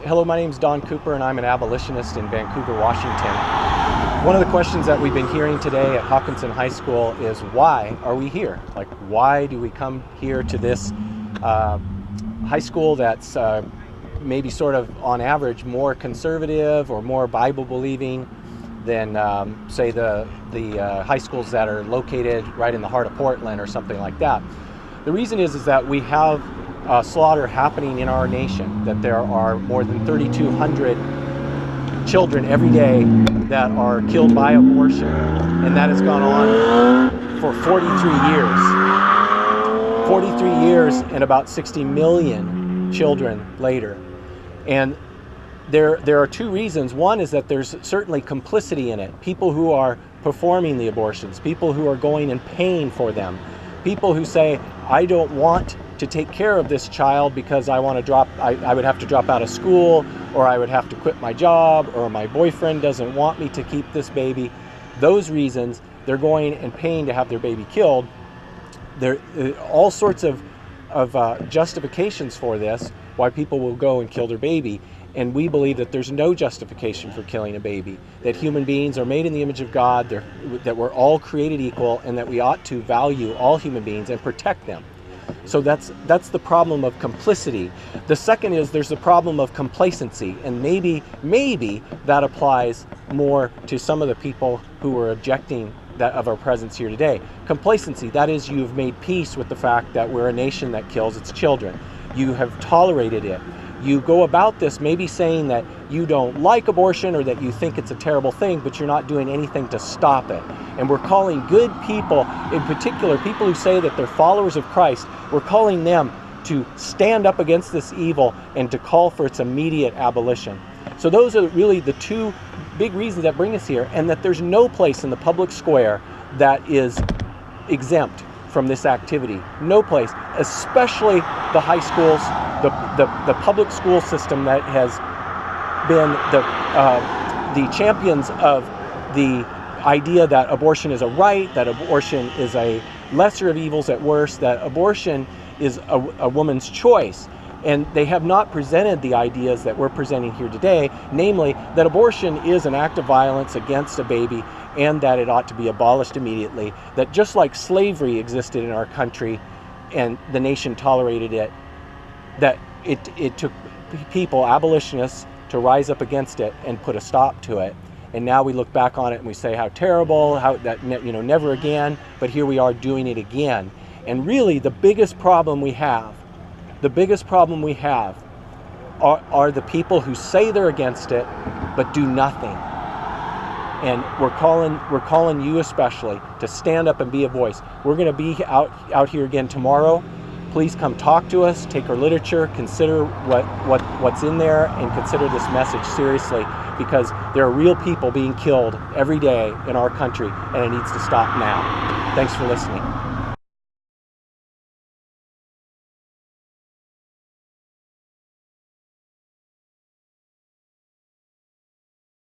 Hello, my name is Don Cooper and I'm an abolitionist in Vancouver, Washington. One of the questions that we've been hearing today at Hockinson High School is, why are we here? Like, why do we come here to this high school that's maybe sort of on average more conservative or more Bible believing than say the high schools that are located right in the heart of Portland or something like that? The reason is that we have slaughter happening in our nation, that there are more than 3,200 children every day that are killed by abortion, and that has gone on for 43 years. 43 years and about 60 million children later. And there are two reasons. One is that there's certainly complicity in it. People who are performing the abortions, people who are going and paying for them, people who say, I don't want to take care of this child because I would have to drop out of school, or I would have to quit my job, or my boyfriend doesn't want me to keep this baby. Those reasons, they're going and paying to have their baby killed. There are all sorts of justifications for this, why people will go and kill their baby. And we believe that there's no justification for killing a baby, that human beings are made in the image of God, that we're all created equal, and that we ought to value all human beings and protect them. So that's the problem of complicity. The second is there's the problem of complacency, and maybe that applies more to some of the people who are objecting of our presence here today. Complacency, that is, you've made peace with the fact that we're a nation that kills its children. You have tolerated it. You go about this maybe saying that you don't like abortion or that you think it's a terrible thing, but you're not doing anything to stop it. And we're calling good people, in particular people who say that they're followers of Christ, we're calling them to stand up against this evil and to call for its immediate abolition. So those are really the two big reasons that bring us here, and that there's no place in the public square that is exempt from this activity. No place, especially the high schools, the public school system that has been the champions of the idea that abortion is a right, that abortion is a lesser of evils at worst, that abortion is a woman's choice. And they have not presented the ideas that we're presenting here today, namely that abortion is an act of violence against a baby and that it ought to be abolished immediately, that just like slavery existed in our country and the nation tolerated it, that it took people, abolitionists, to rise up against it and put a stop to it. And now we look back on it and we say how terrible, how that, never again, but here we are doing it again. And really the biggest problem we have are the people who say they're against it but do nothing. And we're calling you especially to stand up and be a voice. We're going to be out here again tomorrow. Please come talk to us, take our literature, consider what's in there, and consider this message seriously, because there are real people being killed every day in our country, and it needs to stop now. Thanks for listening.